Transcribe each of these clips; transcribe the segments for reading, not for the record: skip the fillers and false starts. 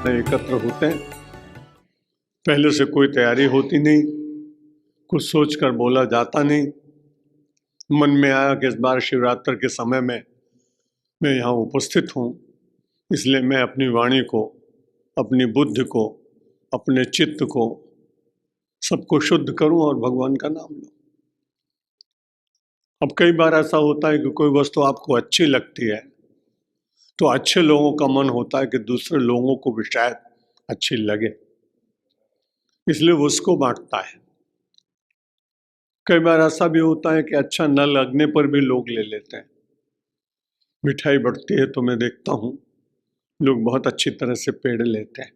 एकत्र होते हैं। पहले से कोई तैयारी होती नहीं, कुछ सोचकर बोला जाता नहीं। मन में आया कि इस बार शिवरात्रि के समय में मैं यहाँ उपस्थित हूँ, इसलिए मैं अपनी वाणी को, अपनी बुद्धि को, अपने चित्त को, सबको शुद्ध करूं और भगवान का नाम लूं। अब कई बार ऐसा होता है कि कोई वस्तु आपको अच्छी लगती है तो अच्छे लोगों का मन होता है कि दूसरे लोगों को भी शायद अच्छी लगे, इसलिए वो उसको बांटता है। कई बार ऐसा भी होता है कि अच्छा न लगने पर भी लोग ले लेते हैं। मिठाई बढ़ती है तो मैं देखता हूं लोग बहुत अच्छी तरह से पेड़ लेते हैं,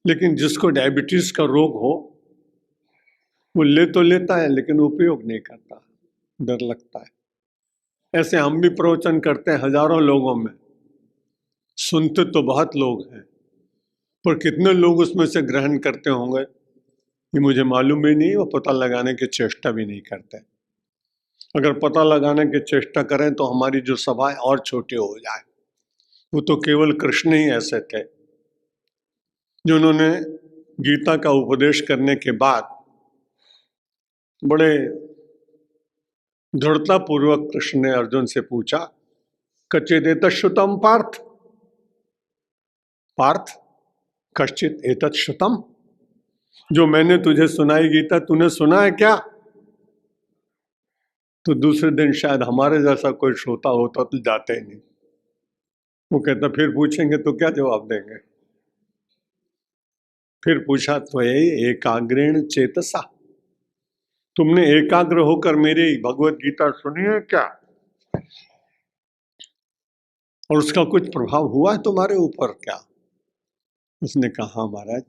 लेकिन जिसको डायबिटीज का रोग हो वो ले तो लेता है लेकिन उपयोग नहीं करता, डर लगता है। ऐसे हम भी प्रवचन करते हैं हजारों लोगों में, सुनते तो बहुत लोग हैं, पर कितने लोग उसमें से ग्रहण करते होंगे ये मुझे मालूम ही नहीं, वो पता लगाने की चेष्टा भी नहीं करते। अगर पता लगाने की चेष्टा करें तो हमारी जो सभाएं और छोटी हो जाए। वो तो केवल कृष्ण ही ऐसे थे जिन्होंने गीता का उपदेश करने के बाद बड़े दृढ़ता पूर्वक कृष्ण ने अर्जुन से पूछा, कच्चित एतत् श्रुतम पार्थ, पार्थ कश्चित एतत् श्रुतम, जो मैंने तुझे सुनाई गीता तूने सुना है क्या? तो दूसरे दिन शायद हमारे जैसा कोई श्रोता होता तो जाते ही नहीं। वो कहता फिर पूछेंगे तो क्या जवाब देंगे? फिर पूछा तो यही एकाग्रेण चेतसा, तुमने एकाग्र होकर मेरी भगवत गीता सुनी है क्या? और उसका कुछ प्रभाव हुआ है तुम्हारे ऊपर क्या? उसने कहा हाँ महाराज,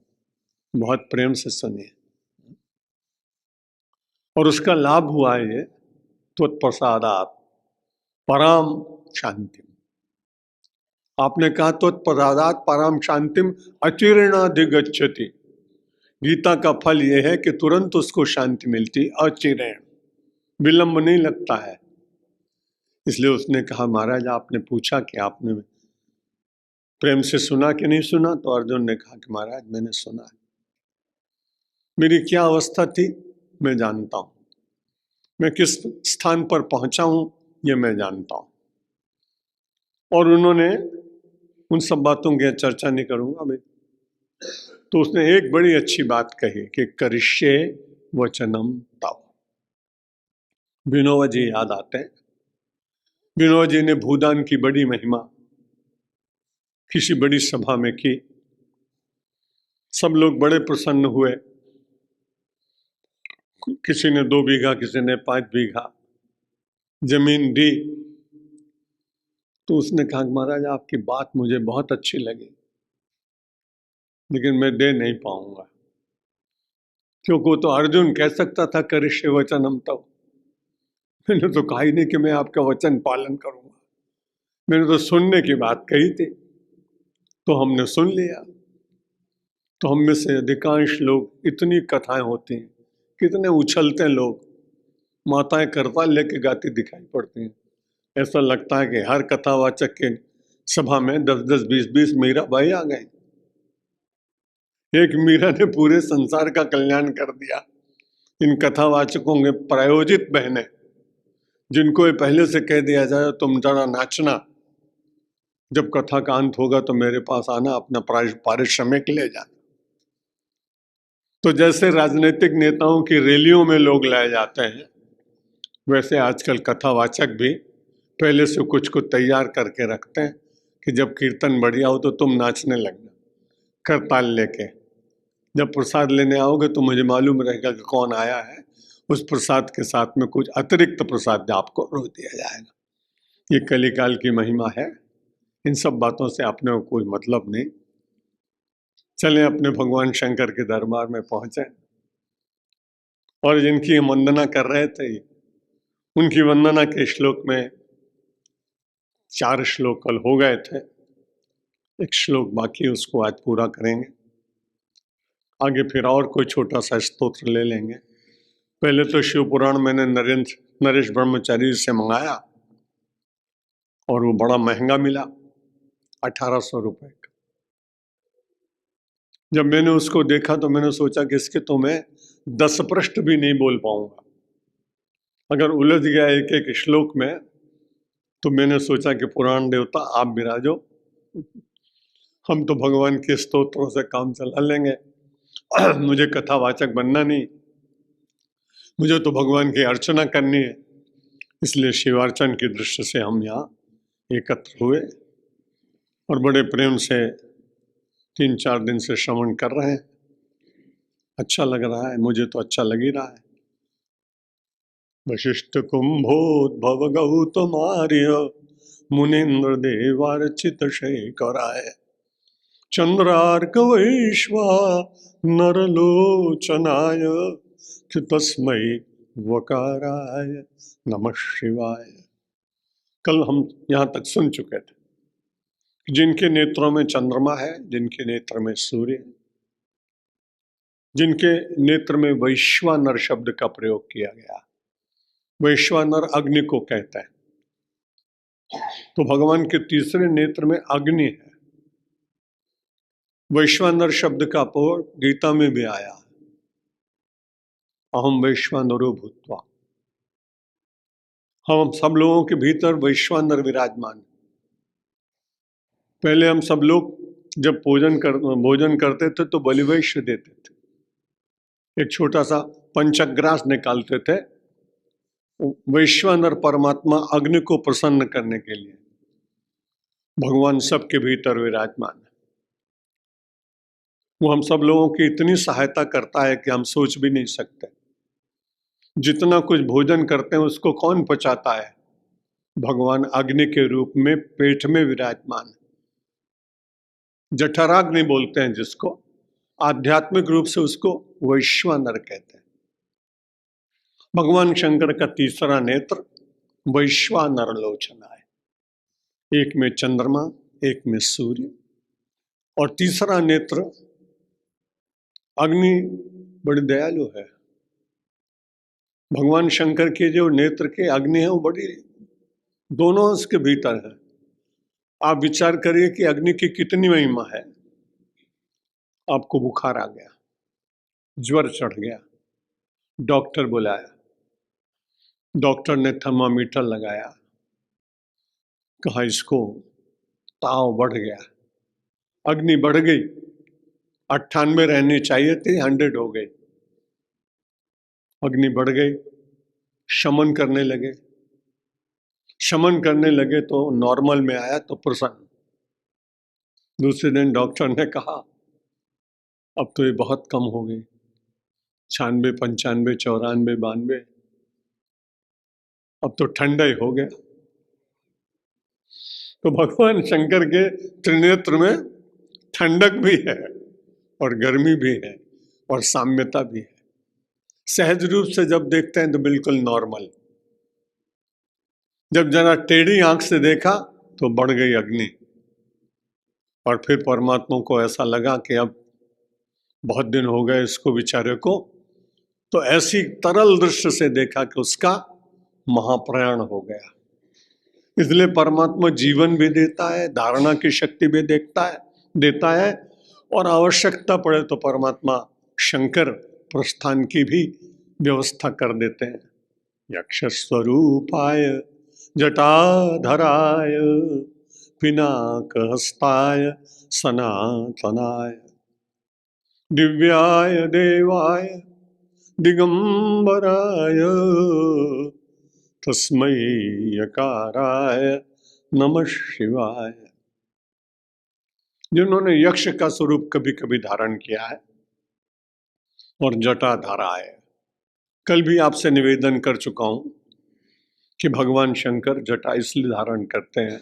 बहुत प्रेम से सुनिए और उसका लाभ हुआ है ये त्वत्प्रसादात् पराम शांतिम। आपने कहा त्वत्प्रसादात् पराम शांतिम अचिरेणाधिगच्छति। गीता का फल यह है कि तुरंत उसको शांति मिलती, अचिरेण, विलंब नहीं लगता है। इसलिए उसने कहा महाराज आपने पूछा कि आपने प्रेम से सुना कि नहीं सुना? तो अर्जुन ने कहा कि महाराज मैंने सुना है। मेरी क्या अवस्था थी मैं जानता हूं, मैं किस स्थान पर पहुंचा हूं ये मैं जानता हूं। और उन्होंने उन सब बातों की चर्चा नहीं करूंगा अभी। तो उसने एक बड़ी अच्छी बात कही कि करिष्ये वचनम तव। विनोबा जी याद आते हैं। विनोबा जी ने भूदान की बड़ी महिमा किसी बड़ी सभा में की, सब लोग बड़े प्रसन्न हुए। किसी ने 2 बीघा, किसी ने 5 बीघा जमीन दी। तो उसने कहा महाराज आपकी बात मुझे बहुत अच्छी लगी, लेकिन मैं दे नहीं पाऊंगा, क्योंकि तो अर्जुन कह सकता था करिष्ये वचनम तव। मैंने तो कहा ही नहीं कि मैं आपका वचन पालन करूंगा, मैंने तो सुनने की बात कही थी, तो हमने सुन लिया। तो हम में से अधिकांश लोग, इतनी कथाएं होती हैं, कितने उछलते हैं लोग, माताएं करताल लेके गाती दिखाई पड़ती हैं। ऐसा लगता है कि हर कथावाचक के सभा में 10-10, 20-20 मीराबाई आ गए। एक मीरा ने पूरे संसार का कल्याण कर दिया। इन कथावाचकों के प्रायोजित बहनें, जिनको ये पहले से कह दिया जाए तुम जरा नाचना, जब कथा का अंत होगा तो मेरे पास आना, अपना पारिश्रमिक ले जाना। तो जैसे राजनीतिक नेताओं की रैलियों में लोग लाए जाते हैं, वैसे आजकल कथावाचक भी पहले से कुछ को तैयार करके रखते हैं कि जब कीर्तन बढ़िया हो तो तुम नाचने लगना करताल लेके। जब प्रसाद लेने आओगे तो मुझे मालूम रहेगा कि कौन आया है, उस प्रसाद के साथ में कुछ अतिरिक्त प्रसाद आपको रोज दिया जाएगा। ये कलिकाल की महिमा है। इन सब बातों से अपने को कोई मतलब नहीं। चलें अपने भगवान शंकर के दरबार में पहुंचे और जिनकी वंदना कर रहे थे उनकी वंदना के श्लोक में 4 श्लोक कल हो गए थे, एक श्लोक बाकी, उसको आज पूरा करेंगे। आगे फिर और कोई छोटा सा स्तोत्र ले लेंगे। पहले तो शिव पुराण मैंने नरेश ब्रह्मचारी से मंगाया और वो बड़ा महंगा मिला, 1800 रुपए का। जब मैंने उसको देखा तो मैंने सोचा कि इसके तो मैं 10 पृष्ठ भी नहीं बोल पाऊंगा। अगर उलझ गया एक एक श्लोक में तो मैंने सोचा कि पुराण देवता आप विराजो, हम तो भगवान के स्तोत्रों से काम चला लेंगे। मुझे कथावाचक बनना नहीं, मुझे तो भगवान की अर्चना करनी है। इसलिए शिवार्चन की दृष्टि से हम यहाँ एकत्र हुए और बड़े प्रेम से 3-4 दिन से श्रवण कर रहे हैं। अच्छा लग रहा है, मुझे तो अच्छा लग ही रहा है। वशिष्ठ कुंभोद्भव गौतमार्य मुनीन्द्र देवार्चित शेखराय चंद्रार्क वैश्वा नरलोचनाय तस्मै वकाराय नमः शिवाय। कल हम यहाँ तक सुन चुके थे जिनके नेत्रों में चंद्रमा है, जिनके नेत्र में सूर्य है, जिनके नेत्र में वैश्वानर शब्द का प्रयोग किया गया। वैश्वानर अग्नि को कहता है, तो भगवान के तीसरे नेत्र में अग्नि है। वैश्वानर शब्द का प्रयोग गीता में भी आया, अहम वैश्वानरो भूत्वा। हम सब लोगों के भीतर वैश्वानर विराजमान। पहले हम सब लोग जब भोजन करते थे तो बलिवैश्य देते थे, एक छोटा सा पंचग्रास निकालते थे। वैश्वानर परमात्मा अग्नि को प्रसन्न करने के लिए भगवान सबके भीतर विराजमान है। वो हम सब लोगों की इतनी सहायता करता है कि हम सोच भी नहीं सकते। जितना कुछ भोजन करते हैं उसको कौन पचाता है? भगवान अग्नि के रूप में पेट में विराजमान है। जठराग्नि बोलते हैं जिसको, आध्यात्मिक रूप से उसको वैश्वानर कहते हैं। भगवान शंकर का तीसरा नेत्र वैश्वानर लोचना है। एक में चंद्रमा, एक में सूर्य, और तीसरा नेत्र अग्नि बड़ी दयालु है। भगवान शंकर के जो नेत्र के अग्नि है वो बड़ी, दोनों उसके भीतर है। आप विचार करिए कि अग्नि की कितनी महिमा है। आपको बुखार आ गया, ज्वर चढ़ गया, डॉक्टर बुलाया, डॉक्टर ने थर्मामीटर लगाया, कहा इसको ताव बढ़ गया, अग्नि बढ़ गई, 98 रहनी चाहिए थी, 100 हो गई, अग्नि बढ़ गई। शमन करने लगे तो नॉर्मल में आया तो प्रसन्न। दूसरे दिन डॉक्टर ने कहा अब तो ये बहुत कम हो गई, 96, 95, 94, 92, अब तो ठंडा ही हो गया। तो भगवान शंकर के त्रिनेत्र में ठंडक भी है और गर्मी भी है और साम्यता भी है। सहज रूप से जब देखते हैं तो बिल्कुल नॉर्मल, जब जरा टेढ़ी आंख से देखा तो बढ़ गई अग्नि, और फिर परमात्मा को ऐसा लगा कि अब बहुत दिन हो गए इसको बेचारे को, तो ऐसी तरल दृश्य से देखा कि उसका महाप्रयाण हो गया। इसलिए परमात्मा जीवन भी देता है, धारणा की शक्ति भी देता है, और आवश्यकता पड़े तो परमात्मा शंकर प्रस्थान की भी व्यवस्था कर देते हैं। यक्ष स्वरूपाय जटाधराय पिनाक हस्ताय सनातनाय दिव्याय देवाय दिगंबराय तस्मै यकाराय नमः शिवाय। जिन्होंने यक्ष का स्वरूप कभी कभी धारण किया है और जटाधारा है। कल भी आपसे निवेदन कर चुका हूं कि भगवान शंकर जटा इसलिए धारण करते हैं।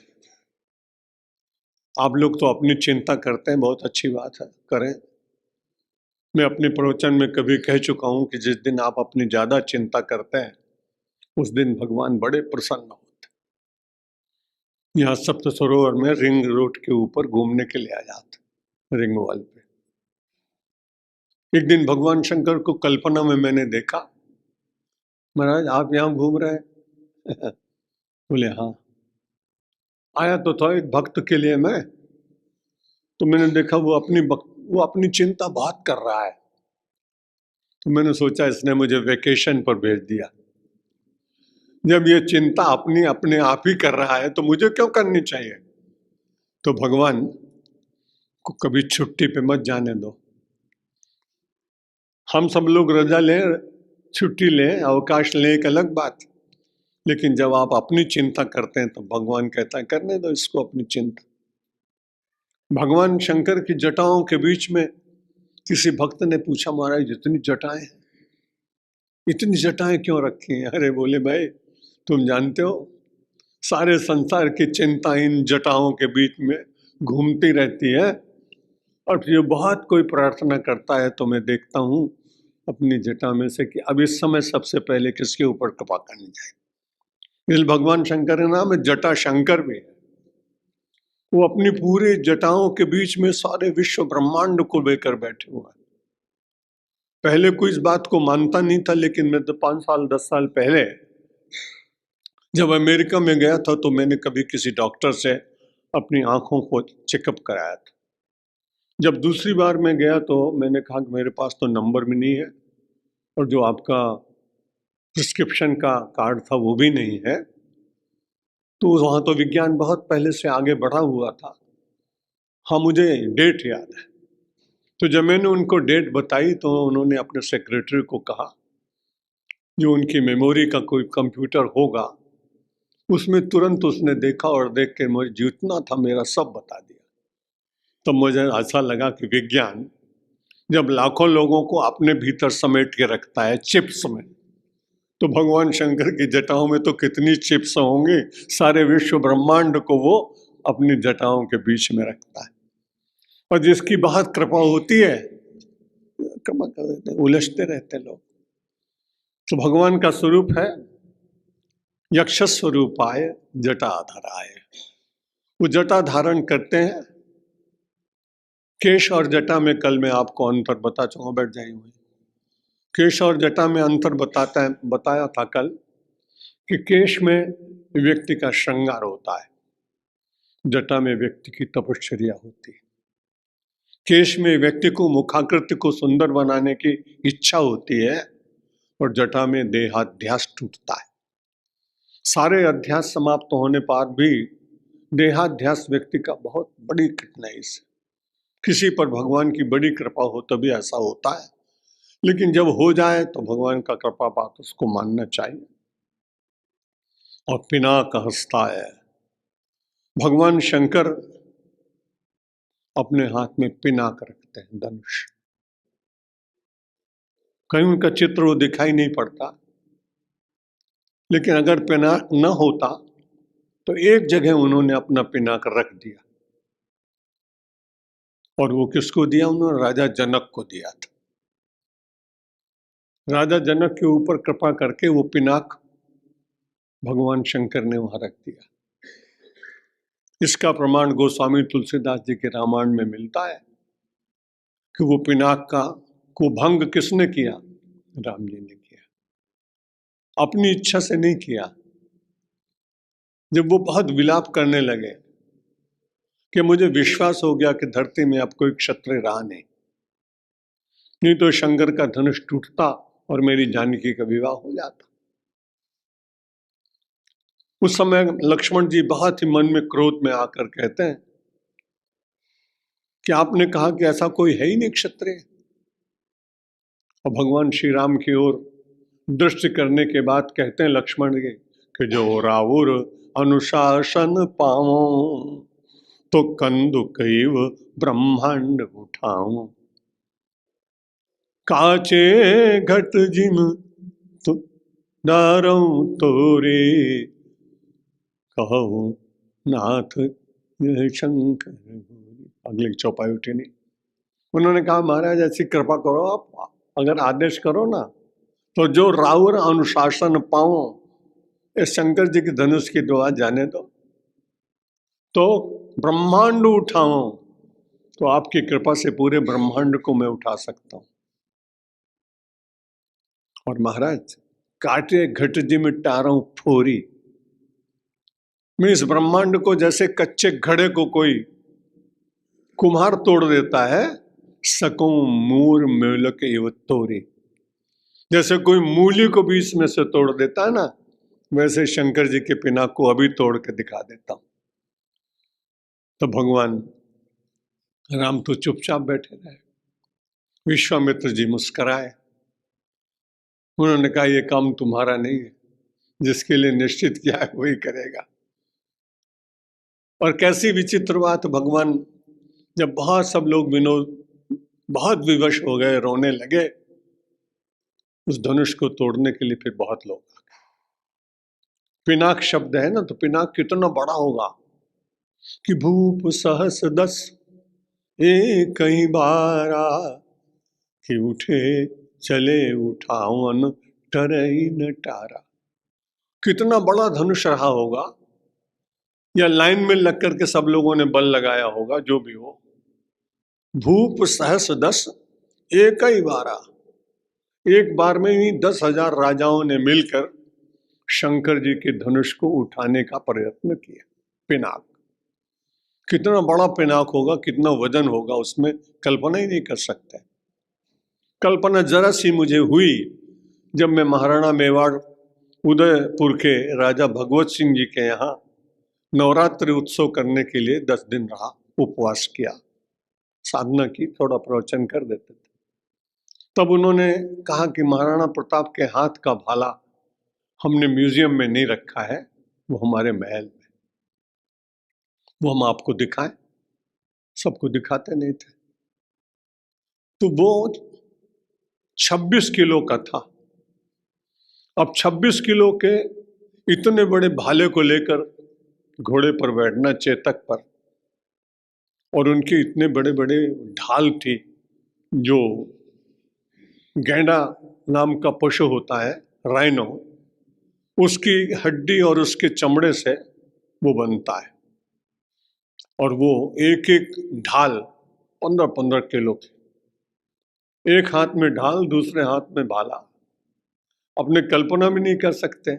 आप लोग तो अपनी चिंता करते हैं, बहुत अच्छी बात है, करें। मैं अपने प्रवचन में कभी कह चुका हूं कि जिस दिन आप अपनी ज्यादा चिंता करते हैं उस दिन भगवान बड़े प्रसन्न होते हैं। यहाँ सप्त सरोवर में रिंग रोड के ऊपर घूमने के लिए आ जाते, रिंग वॉल पे। एक दिन भगवान शंकर को कल्पना में मैंने देखा, महाराज आप यहाँ घूम रहे हैं? बोले हाँ। आया तो था एक भक्त के लिए मैं, तो मैंने देखा वो अपनी वो अपनी चिंता बहुत कर रहा है। तो मैंने सोचा इसने मुझे वेकेशन पर भेज दिया। जब ये चिंता अपनी अपने आप ही कर रहा है तो मुझे क्यों करनी चाहिए? तो भगवान को कभी छुट्टी पे मत जाने दो। हम सब लोग रजा लें, छुट्टी लें, अवकाश लें, एक अलग बात, लेकिन जब आप अपनी चिंता करते हैं तो भगवान कहता है करने दो इसको अपनी चिंता। भगवान शंकर की जटाओं के बीच में किसी भक्त ने पूछा, महाराज इतनी जटाएं हैं, इतनी जटाएं क्यों रखी हैं? अरे बोले भाई तुम जानते हो सारे संसार की चिंता इन जटाओं के बीच में घूमती रहती है, और ये बहुत कोई प्रार्थना करता है तो मैं देखता हूं अपनी जटा में से कि अब इस समय सबसे पहले किसके ऊपर कृपा करनी चाहिए। इसलिए भगवान शंकर का नाम है जटा शंकर भी है। वो अपनी पूरी जटाओं के बीच में सारे विश्व ब्रह्मांड को लेकर बैठे हुए हैं। पहले कोई इस बात को मानता नहीं था, लेकिन मैं तो 5 साल 10 साल पहले जब अमेरिका में गया था तो मैंने कभी किसी डॉक्टर से अपनी आंखों को चेकअप कराया था। जब दूसरी बार मैं गया तो मैंने कहा कि मेरे पास तो नंबर भी नहीं है और जो आपका प्रिस्क्रिप्शन का कार्ड था वो भी नहीं है। तो वहाँ तो विज्ञान बहुत पहले से आगे बढ़ा हुआ था। हाँ मुझे डेट याद है। तो जब मैंने उनको डेट बताई तो उन्होंने अपने सेक्रेटरी को कहा, जो उनकी मेमोरी का कोई कंप्यूटर होगा उसमें तुरंत उसने देखा और देख के मुझे जितना था मेरा सब बता दिया। तब मुझे ऐसा लगा कि विज्ञान जब लाखों लोगों को अपने भीतर समेट के रखता है चिप्स में, तो भगवान शंकर की जटाओं में तो कितनी चिप्स होंगी। सारे विश्व ब्रह्मांड को वो अपनी जटाओं के बीच में रखता है, और जिसकी बहुत कृपा होती है कृपा कर देते, उलझते रहते लोग। तो भगवान का स्वरूप है यक्ष स्वरूपाय जटाधराय। वो जटा धारण करते हैं। केश और जटा में कल मैं आपको अंतर बता चुका, बैठ जाइए हुए। केश और जटा में अंतर बताया था कल कि केश में व्यक्ति का श्रृंगार होता है, जटा में व्यक्ति की तपश्चर्या होती है। केश में व्यक्ति को मुखाकृति को सुंदर बनाने की इच्छा होती है, और जटा में देहाध्यास टूटता है। सारे अध्यास समाप्त होने पर भी देहाध्यास व्यक्ति का बहुत बड़ी कठिनाई से, किसी पर भगवान की बड़ी कृपा हो तभी ऐसा होता है, लेकिन जब हो जाए तो भगवान का कृपा बात उसको मानना चाहिए। और पिनाक हस्ताय, भगवान शंकर अपने हाथ में पिनाक रखते हैं, धनुष। कहीं उनका चित्र वो दिखाई नहीं पड़ता, लेकिन अगर पिनाक न होता तो एक जगह उन्होंने अपना पिनाक रख दिया, और वो किसको दिया? उन्होंने राजा जनक को दिया था। राजा जनक के ऊपर कृपा करके वो पिनाक भगवान शंकर ने वहां रख दिया। इसका प्रमाण गोस्वामी तुलसीदास जी के रामायण में मिलता है कि वो पिनाक का को भंग किसने किया? राम जी ने किया, अपनी इच्छा से नहीं किया। जब वो बहुत विलाप करने लगे कि मुझे विश्वास हो गया कि धरती में अब कोई क्षत्रिय रहा नहीं तो शंकर का धनुष टूटता और मेरी जानकी का विवाह हो जाता। उस समय लक्ष्मण जी बहुत ही मन में क्रोध में आकर कहते हैं कि आपने कहा कि ऐसा कोई है ही नहीं क्षत्रिय। और भगवान श्री राम की ओर दृष्टि करने के बाद कहते हैं लक्ष्मण जी कि जो रावुर अनुशासन पाओ तो कंदुकैव ब्रह्मांड उठाऊं, काचे घट जिम तो दारऊ तोरे कहो नाथ शंकर। अगली चौपाई उठी नहीं। उन्होंने कहा महाराज ऐसी कृपा करो, आप अगर आदेश करो ना तो जो राउर अनुशासन पाऊं इस शंकर जी की धनुष की दुआ जाने दो, तो ब्रह्मांड उठाऊं, तो आपकी कृपा से पूरे ब्रह्मांड को मैं उठा सकता हूं। और महाराज काटे घट जिम टारों फोरी, मैं इस ब्रह्मांड को जैसे कच्चे घड़े को कोई कुम्हार तोड़ देता है, सको मूर मेलक इव तोरी। जैसे कोई मूली को बीच में से तोड़ देता है ना, वैसे शंकर जी के पिनाक को अभी तोड़ के दिखा देता हूं। तो भगवान राम तो चुपचाप बैठे रहे। विश्वामित्र जी मुस्कुराए। उन्होंने कहा यह काम तुम्हारा नहीं है, जिसके लिए निश्चित किया है वही करेगा। और कैसी विचित्र बात, भगवान जब बहुत सब लोग विनोद बहुत विवश हो गए, रोने लगे, उस धनुष को तोड़ने के लिए फिर बहुत लोग आ गए। पिनाक शब्द है ना, तो पिनाक कितना बड़ा होगा कि भूप सहस दस एक ही बारा, कि उठे चले उठावन टरई न टारा। कितना बड़ा धनुष रहा होगा, या लाइन में लग करके सब लोगों ने बल लगाया होगा, जो भी हो। भूप सहस दस एक ही बारा, एक बार में ही 10,000 राजाओं ने मिलकर शंकर जी के धनुष को उठाने का प्रयत्न किया। पिनाक कितना बड़ा पिनाक होगा, कितना वजन होगा, उसमें कल्पना ही नहीं कर सकते। कल्पना जरा सी मुझे हुई जब मैं महाराणा मेवाड़ उदयपुर के राजा भगवत सिंह जी के यहाँ नवरात्रि उत्सव करने के लिए 10 दिन रहा, उपवास किया, साधना की, थोड़ा प्रवचन कर देते थे। तब उन्होंने कहा कि महाराणा प्रताप के हाथ का भाला हमने म्यूजियम में नहीं रखा है, वो हमारे महल में, वो हम आपको दिखाएं। सबको दिखाते नहीं थे। तो वो 26 किलो का था। अब 26 किलो के इतने बड़े भाले को लेकर घोड़े पर बैठना, चेतक पर, और उनके इतने बड़े बड़े ढाल थी, जो गैंडा नाम का पशु होता है, राइनो, उसकी हड्डी और उसके चमड़े से वो बनता है। और वो एक एक ढाल 15-15 किलो की, एक हाथ में ढाल, दूसरे हाथ में भाला। अपने कल्पना भी नहीं कर सकते।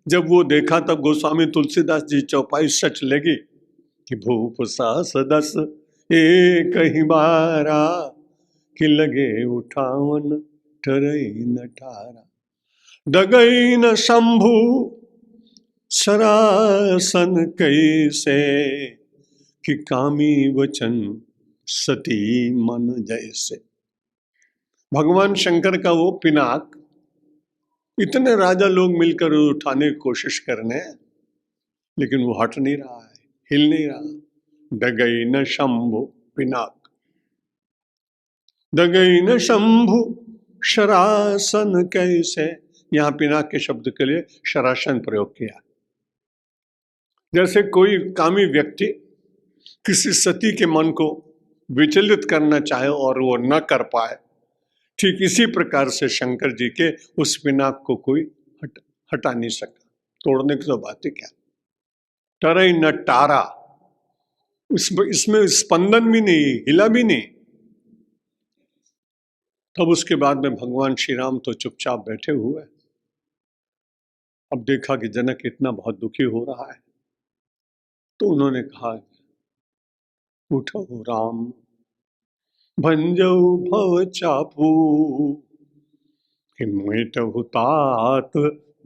जब वो देखा तब गोस्वामी तुलसीदास जी चौपाई सच लगी कि भूप सास दस एक ही बारा, कि लगे उठावन ठरई न ठारा। डगई न शंभु सरासन कैसे, कि कामी वचन सती मन जैसे। भगवान शंकर का वो पिनाक इतने राजा लोग मिलकर उठाने की कोशिश करने, लेकिन वो हट नहीं रहा है, हिल नहीं रहा। डगई न शंभु पिनाक, डगई न शंभु शरासन कैसे। यहां पिनाक के शब्द के लिए शरासन प्रयोग किया। जैसे कोई कामी व्यक्ति किसी सती के मन को विचलित करना चाहे और वो न कर पाए, ठीक इसी प्रकार से शंकर जी के उस पिनाक को कोई हटा नहीं सका। तोड़ने की तो बात है क्या। टरई न टारा, इसमें स्पंदन भी नहीं, हिला भी नहीं। तब उसके बाद में भगवान श्री राम तो चुपचाप बैठे हुए। अब देखा कि जनक इतना बहुत दुखी हो रहा है, तो उन्होंने कहा, उठो राम भंजऊ भव चापू, कि मिटहु तात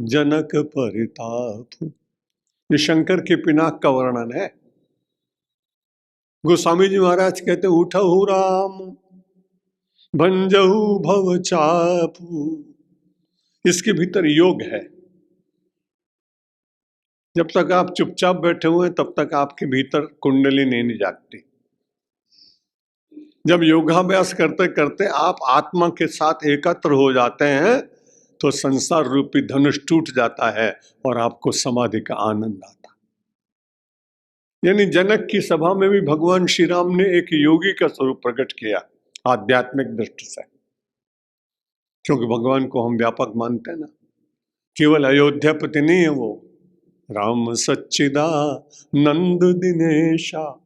जनक परिताप। ये शंकर के पिनाक का वर्णन है। गोस्वामी जी महाराज कहते, उठहु राम भंजहु भव चापू। इसके भीतर योग है। जब तक आप चुपचाप बैठे हुए तब तक आपके भीतर कुंडली नहीं जागती। जब योगाभ्यास करते करते आप आत्मा के साथ एकत्र हो जाते हैं, तो संसार रूपी धनुष टूट जाता है और आपको समाधि का आनंद आता है। यानी जनक की सभा में भी भगवान श्री राम ने एक योगी का स्वरूप प्रकट किया आध्यात्मिक दृष्टि से। क्योंकि भगवान को हम व्यापक मानते हैं ना, केवल अयोध्यापति नहीं है वो, राम सच्चिदा नंद दिनेशा,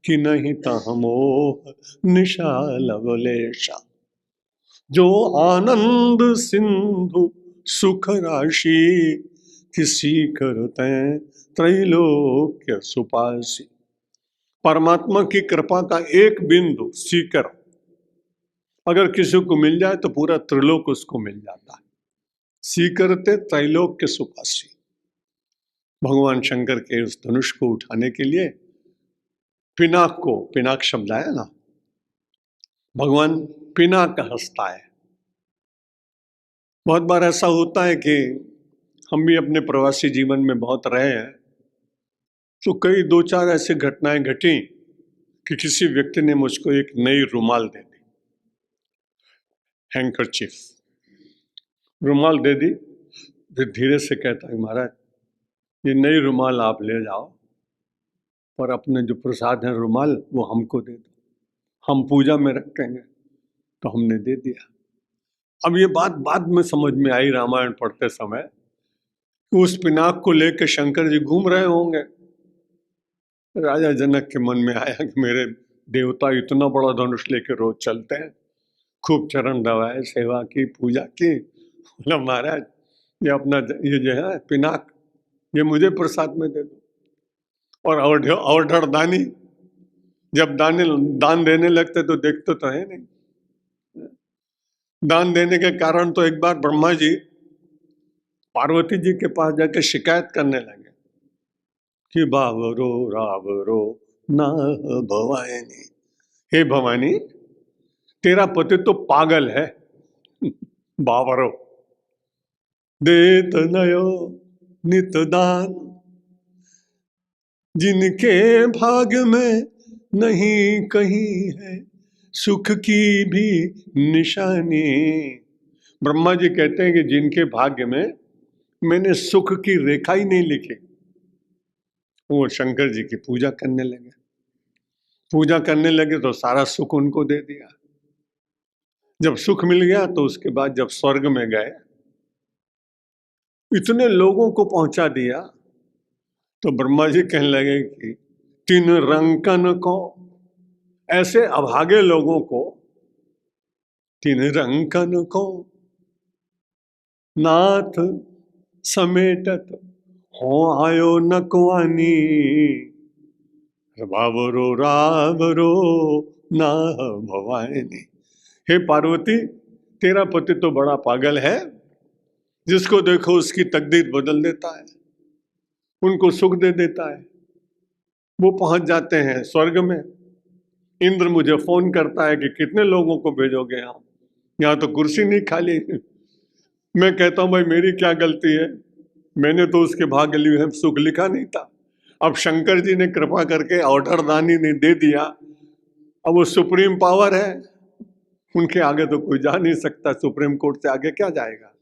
कि नहीं तह मोह निशा लवलेशा। जो आनंद सिंधु सुख राशि, किसी करते त्रैलोक्य सुपासी। परमात्मा की कृपा का एक बिंदु सीकर, अगर किसी को मिल जाए तो पूरा त्रिलोक उसको मिल जाता है। सीकरते त्रैलोक्य सुपासी। भगवान शंकर के उस धनुष को उठाने के लिए पिनाक शब्द आया ना, भगवान पिनाक हंसता है। बहुत बार ऐसा होता है कि हम भी अपने प्रवासी जीवन में बहुत रहे हैं, तो कई 2-4 ऐसी घटनाएं घटी कि किसी व्यक्ति ने मुझको एक नई रुमाल दे दी, हैंकरचीफ रुमाल दे दी। फिर धीरे से कहता है, महाराज ये नई रुमाल आप ले जाओ, और अपने जो प्रसाद है रुमाल वो हमको दे दो, हम पूजा में रखेंगे। तो हमने दे दिया। अब ये बात बाद में समझ में आई रामायण पढ़ते समय, उस पिनाक को लेकर शंकर जी घूम रहे होंगे। राजा जनक के मन में आया कि मेरे देवता इतना बड़ा धनुष लेकर रोज चलते हैं, खूब चरण दबाए, सेवा की, पूजा की। बोला महाराज ये अपना ये जो है पिनाक, ये मुझे प्रसाद में दे दो। और ऑर्डर दानी, जब दान देने लगते तो देखते तो है नहीं। दान देने के कारण तो एक बार ब्रह्मा जी पार्वती जी के पास जाके शिकायत करने लगे कि बावरो रावरो ना भवानी, हे भवानी तेरा पति तो पागल है। बावरो देत नयो नित दान, जिनके भाग्य में नहीं कहीं है सुख की भी निशानी। ब्रह्मा जी कहते हैं कि जिनके भाग्य में मैंने सुख की रेखा ही नहीं लिखी, वो शंकर जी की पूजा करने लगे। पूजा करने लगे तो सारा सुख उनको दे दिया। जब सुख मिल गया तो उसके बाद जब स्वर्ग में गए, इतने लोगों को पहुंचा दिया, तो ब्रह्मा जी कहने लगे कि 3 रंकन को, ऐसे अभागे लोगों को 3 रंकन को नाथ समेटत हो आयो नकवानी, बावरो रावरो ना भवानी। हे पार्वती तेरा पति तो बड़ा पागल है, जिसको देखो उसकी तकदीर बदल देता है, उनको सुख दे देता है। वो पहुंच जाते हैं स्वर्ग में। इंद्र मुझे फोन करता है कि कितने लोगों को भेजोगे यहाँ तो कुर्सी नहीं खाली। मैं कहता हूं भाई मेरी क्या गलती है, मैंने तो उसके भाग्य लिए सुख लिखा नहीं था। अब शंकर जी ने कृपा करके ऑर्डर दानी ने दे दिया, अब वो सुप्रीम पावर है, उनके आगे तो कोई जा नहीं सकता, सुप्रीम कोर्ट से आगे क्या जाएगा।